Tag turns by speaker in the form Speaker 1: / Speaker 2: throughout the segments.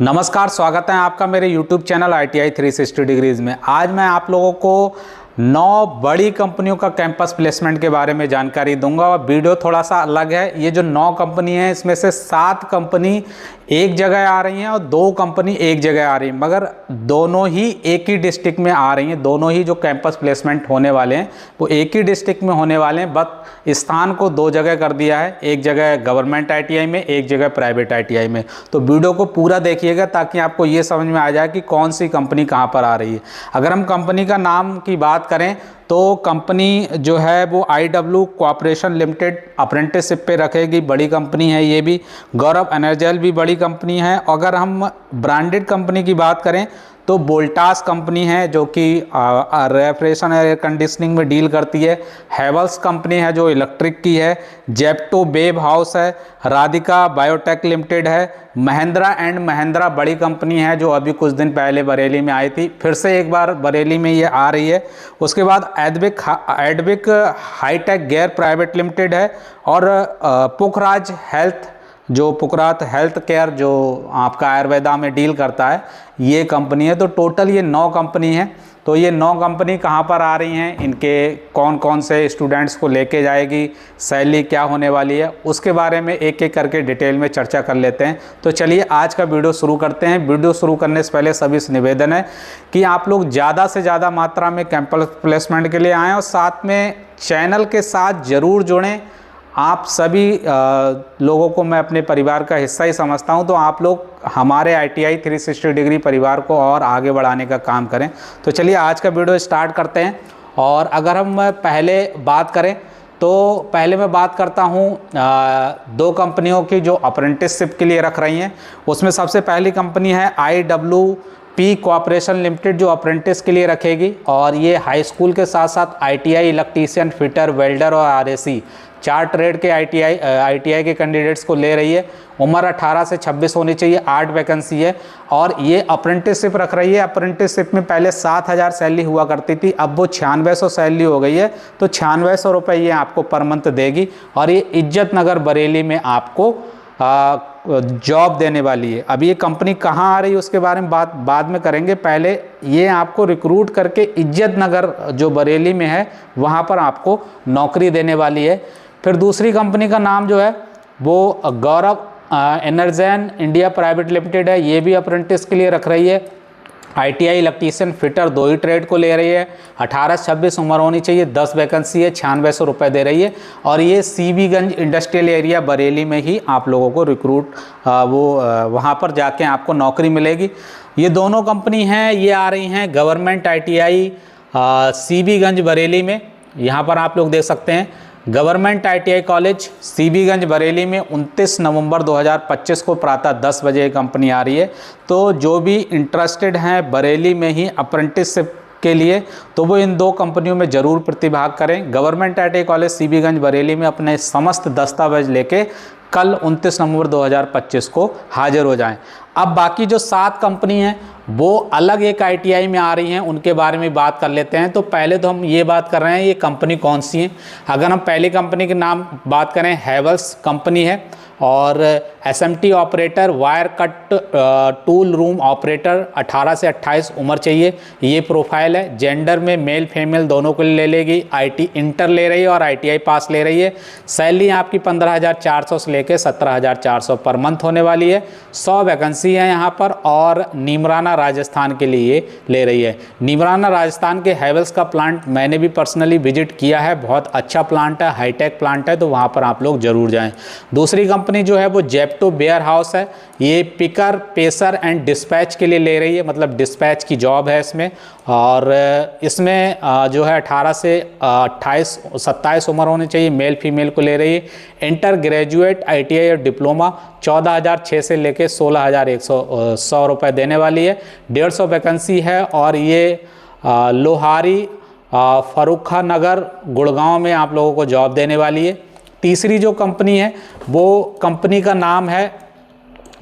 Speaker 1: नमस्कार, स्वागत है आपका मेरे YouTube चैनल ITI 360 डिग्रीज में। आज मैं आप लोगों को 9 बड़ी कंपनियों का कैंपस प्लेसमेंट के बारे में जानकारी दूंगा और वीडियो थोड़ा सा अलग है। ये जो 9 कंपनी है इसमें से 7 कंपनी एक जगह आ रही हैं और 2 कंपनी एक जगह आ रही हैं, मगर दोनों ही एक ही डिस्ट्रिक्ट में आ रही हैं। दोनों ही जो कैंपस प्लेसमेंट होने वाले हैं वो एक ही डिस्ट्रिक्ट में होने वाले हैं, बट स्थान को 2 जगह कर दिया है, एक जगह गवर्नमेंट ITI में, एक जगह प्राइवेट ITI में। तो वीडियो को पूरा देखिएगा ताकि आपको ये समझ में आ जाए कि कौन सी कंपनी कहाँ पर आ रही है। अगर हम कंपनी का नाम की बात करें तो कंपनी जो है वो IW कॉर्पोरेशन लिमिटेड अप्रेंटिसशिप पे रखेगी, बड़ी कंपनी है ये भी। गौरव एनर्जेल भी बड़ी कंपनी है। अगर हम ब्रांडेड कंपनी की बात करें तो वोल्टास कंपनी है जो कि रेफ्रिजरेशन एयर कंडीशनिंग में डील करती है। हैवेल्स कंपनी है जो इलेक्ट्रिक की है। जेप्टो वेब हाउस है। राधिका बायोटेक लिमिटेड है। महिंद्रा एंड महिंद्रा बड़ी कंपनी है जो अभी कुछ दिन पहले बरेली में आई थी, फिर से एक बार बरेली में ये आ रही है। उसके बाद Advik hitech gear private limited है और पुखराज हेल्थ, जो पुखराज हेल्थ केयर जो आपका आयुर्वेदा में डील करता है, ये कंपनी है। तो टोटल ये 9 कंपनी है। तो ये 9 कंपनी कहाँ पर आ रही हैं, इनके कौन कौन से स्टूडेंट्स को लेके जाएगी, सैलरी क्या होने वाली है, उसके बारे में एक एक करके डिटेल में चर्चा कर लेते हैं। तो चलिए आज का वीडियो शुरू करते हैं। वीडियो शुरू करने से पहले सभी से निवेदन है कि आप लोग ज़्यादा से ज़्यादा मात्रा में कैंपस प्लेसमेंट के लिए आएँ और साथ में चैनल के साथ ज़रूर जुड़ें। आप सभी लोगों को मैं अपने परिवार का हिस्सा ही समझता हूं, तो आप लोग हमारे ITI 360 डिग्री परिवार को और आगे बढ़ाने का काम करें। तो चलिए आज का वीडियो स्टार्ट करते हैं। और अगर हम पहले बात करें तो पहले मैं बात करता हूं 2 कंपनियों की जो अप्रेंटिसशिप के लिए रख रही हैं। उसमें सबसे पहली कंपनी है IWP कॉर्पोरेशन लिमिटेड जो अप्रेंटिस के लिए रखेगी, और ये हाई स्कूल के साथ साथ ITI इलेक्ट्रीशियन, फिटर, वेल्डर और RAC 4 ट्रेड के ITI के कैंडिडेट्स को ले रही है। उम्र 18 से 26 होनी चाहिए। 8 वैकेंसी है और ये अप्रेंटिसशिप रख रही है। अप्रेंटिसशिप में पहले 7,000 सैलरी हुआ करती थी, अब वो 9600 सैलरी हो गई है। तो 9600 रुपये ये आपको पर मंथ देगी और ये इज्जत नगर बरेली में आपको जॉब देने वाली है। अब ये कंपनी कहाँ आ रही है उसके बारे में बात बाद में करेंगे। पहले ये आपको रिक्रूट करके इज्जत नगर जो बरेली में है वहाँ पर आपको नौकरी देने वाली है। फिर दूसरी कंपनी का नाम जो है वो गौरव एनर्जेन इंडिया प्राइवेट लिमिटेड है। ये भी अप्रेंटिस के लिए रख रही है। ITI इलेक्ट्रीशियन, फिटर 2 ही ट्रेड को ले रही है। 18 से 26 उम्र होनी चाहिए। 10 वैकेंसी है। 9600 रुपये दे रही है और ये CBगंज इंडस्ट्रियल एरिया बरेली में ही आप लोगों को रिक्रूट वहाँ पर जाके आपको नौकरी मिलेगी। ये दोनों कंपनी हैं, ये आ रही हैं गवर्नमेंट ITI CBगंज बरेली में। यहाँ पर आप लोग देख सकते हैं गवर्नमेंट ITI कॉलेज CBगंज बरेली में 29 नवंबर 2025 को प्रातः 10 बजे कंपनी आ रही है। तो जो भी इंटरेस्टेड हैं बरेली में ही अप्रेंटिसशिप के लिए, तो वो इन 2 कंपनियों में ज़रूर प्रतिभाग करें। गवर्नमेंट ITI कॉलेज CBगंज बरेली में अपने समस्त दस्तावेज लेके कल 29 नवंबर 2025 को हाजिर हो जाएं। अब बाकी जो 7 कंपनी हैं वो अलग एक ITI में आ रही हैं, उनके बारे में बात कर लेते हैं। तो पहले तो हम ये बात कर रहे हैं ये कंपनी कौन सी है। अगर हम पहली कंपनी के नाम बात करें, हैवेल्स कंपनी है और SMT operator, wire cut tool room operator, 18 से 28 उम्र चाहिए। ये प्रोफाइल है। जेंडर में मेल फीमेल दोनों को ले लेगी। IT इंटर ले रही है और ITI पास ले रही है। सैलरी आपकी 15,400 से लेकर 17,400 पर मंथ होने वाली है। 100 वैकेंसी है यहाँ पर और नीमराना राजस्थान के लिए ले रही है। नीमराना राजस्थान के हैवेल्स का प्लांट मैंने भी पर्सनली विजिट किया है, बहुत अच्छा प्लांट है, हाईटेक प्लांट है, तो वहाँ पर आप लोग ज़रूर जाएँ। दूसरी कंपनी जो है वो जेप्टो वेयर हाउस है। ये पिकर, पेसर एंड डिस्पैच के लिए ले रही है, मतलब डिस्पैच की जॉब है इसमें। और इसमें जो है 18 से 27 उम्र होनी चाहिए। मेल फीमेल को ले रही है। इंटर ग्रेजुएट ITI और डिप्लोमा 14,006 से लेके 16,100 रुपये देने वाली है। 150 वैकेंसी है और ये लोहारी फरुखा नगर गुड़गांव में आप लोगों को जॉब देने वाली है। तीसरी जो कंपनी है वो कंपनी का नाम है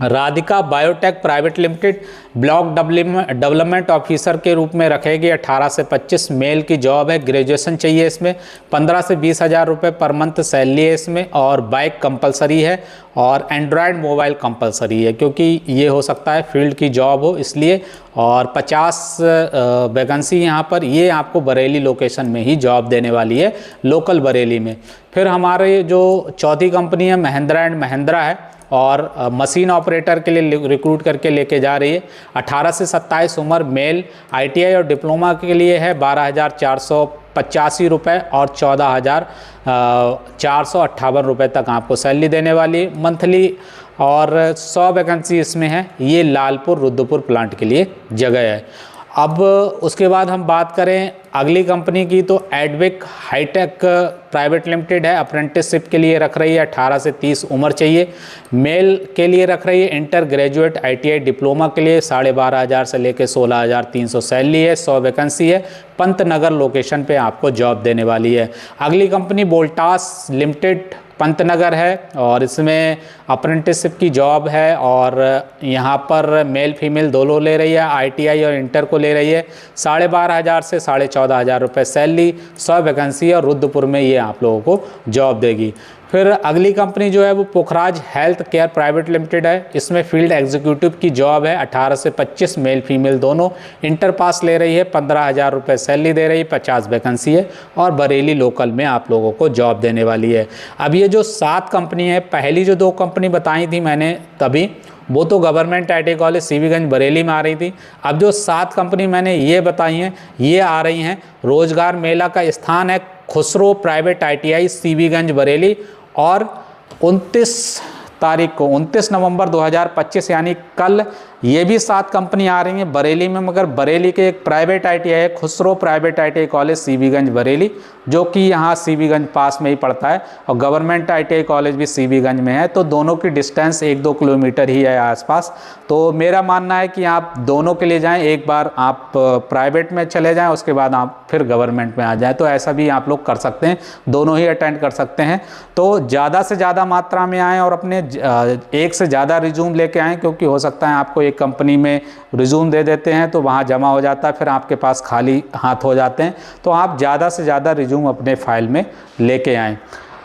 Speaker 1: Radhika biotech private limited block development officer के रूप में रखेगी। 18 से 25 मेल की जॉब है, ग्रेजुएशन चाहिए इसमें। 15 से 20 हज़ार रुपये पर मंथ सैलरी है इसमें, और बाइक कंपलसरी है और एंड्रॉयड मोबाइल कंपलसरी है, क्योंकि ये हो सकता है फील्ड की जॉब हो इसलिए। और 50 वैकेंसी यहाँ पर, ये आपको बरेली लोकेशन में ही जॉब देने वाली है, लोकल बरेली में। फिर हमारे जो चौथी कंपनी है महिंद्रा एंड महिंद्रा है, और मशीन ऑपरेटर के लिए रिक्रूट करके लेके जा रही है। 18 से 27 उम्र, मेल, ITI और डिप्लोमा के लिए है। 12,485 रुपये और 14,458 रुपये तक आपको सैलरी देने वाली मंथली, और 100 वैकेंसी इसमें है। ये लालपुर रुद्रपुर प्लांट के लिए जगह है। अब उसके बाद हम बात करें अगली कंपनी की, तो एडविक हाईटेक प्राइवेट लिमिटेड है, अप्रेंटिसशिप के लिए रख रही है। 18 से 30 उम्र चाहिए। मेल के लिए रख रही है। इंटर ग्रेजुएट ITI डिप्लोमा के लिए 12,500 से लेकर 16,300 सैलरी है। 100 वैकेंसी है। पंतनगर लोकेशन पे आपको जॉब देने वाली है। अगली कंपनी वोल्टास लिमिटेड पंतनगर है, और इसमें अप्रेंटिसशिप की जॉब है, और यहाँ पर मेल फीमेल दोनों ले रही है। ITI और इंटर को ले रही है। 12,500 से 14,500 रुपये सैलरी, 100 वैकेंसी, और रुद्रपुर में ये आप लोगों को जॉब देगी। फिर अगली कंपनी जो है वो पुखराज हेल्थ केयर प्राइवेट लिमिटेड है। इसमें फील्ड एग्जीक्यूटिव की जॉब है। 18 से 25 मेल फीमेल दोनों, इंटर पास ले रही है। 15,000 रुपये सैलरी दे रही है। 50 वैकेंसी है, और बरेली लोकल में आप लोगों को जॉब देने वाली है। अब ये जो 7 कंपनी है, पहली जो 2 कंपनी बताई थी मैंने तभी, वो तो government ITI college CB Ganj Bareilly में आ रही थी। अब जो 7 कंपनी मैंने ये बताई हैं, ये आ रही हैं रोजगार मेला का स्थान है खुसरो प्राइवेट ITI सीवीगंज बरेली, और 29 तारीख को 29 नवंबर 2025 यानी कल ये भी 7 कंपनी आ रही हैं बरेली में। मगर बरेली के एक प्राइवेट ITI है, Khusro private ITI college CB Ganj Bareilly, जो कि यहाँ सीवीगंज पास में ही पड़ता है, और गवर्नमेंट ITI कॉलेज भी सीवीगंज में है। तो दोनों की डिस्टेंस 1-2 किलोमीटर ही है आसपास। तो मेरा मानना है कि आप दोनों के लिए जाएं। एक बार आप प्राइवेट में चले जाएं, उसके बाद आप फिर गवर्नमेंट में आ जाएं। तो ऐसा भी आप लोग कर सकते हैं, दोनों ही अटेंड कर सकते हैं। तो ज़्यादा से ज़्यादा मात्रा में आएँ, और अपने एक से ज़्यादा रिज्यूम लेके आएँ, क्योंकि हो सकता है आपको एक कंपनी में रिज्यूम दे देते हैं तो वहाँ जमा हो जाता है, फिर आपके पास खाली हाथ हो जाते हैं। तो आप ज़्यादा से ज़्यादा रिज्यूम अपने फाइल में लेके आएँ।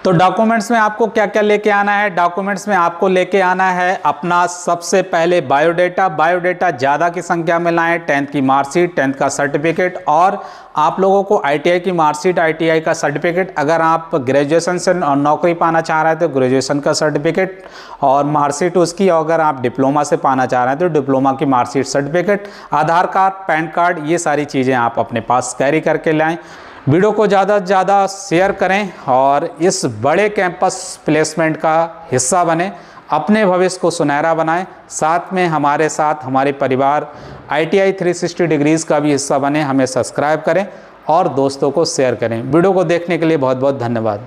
Speaker 1: तो डॉक्यूमेंट्स में आपको क्या क्या लेके आना है? डॉक्यूमेंट्स में आपको लेके आना है अपना सबसे पहले बायोडेटा ज़्यादा की संख्या में लाएं। 10th की मार्कशीट, 10th का सर्टिफिकेट, और आप लोगों को ITI की मार्कशीट, ITI का सर्टिफिकेट। अगर आप ग्रेजुएशन से नौकरी पाना चाह रहे हैं तो ग्रेजुएशन का सर्टिफिकेट और मार्कशीट उसकी, और अगर आप डिप्लोमा से पाना चाह रहे हैं तो डिप्लोमा की मार्कशीट, सर्टिफिकेट, आधार कार्ड, पैन कार्ड, ये सारी चीज़ें आप अपने पास कैरी करके लाएँ। वीडियो को ज़्यादा से ज़्यादा शेयर करें, और इस बड़े कैंपस प्लेसमेंट का हिस्सा बने, अपने भविष्य को सुनहरा बनाएं। साथ में हमारे साथ हमारे परिवार ITI 360 डिग्रीज़ का भी हिस्सा बने। हमें सब्सक्राइब करें और दोस्तों को शेयर करें। वीडियो को देखने के लिए बहुत बहुत धन्यवाद।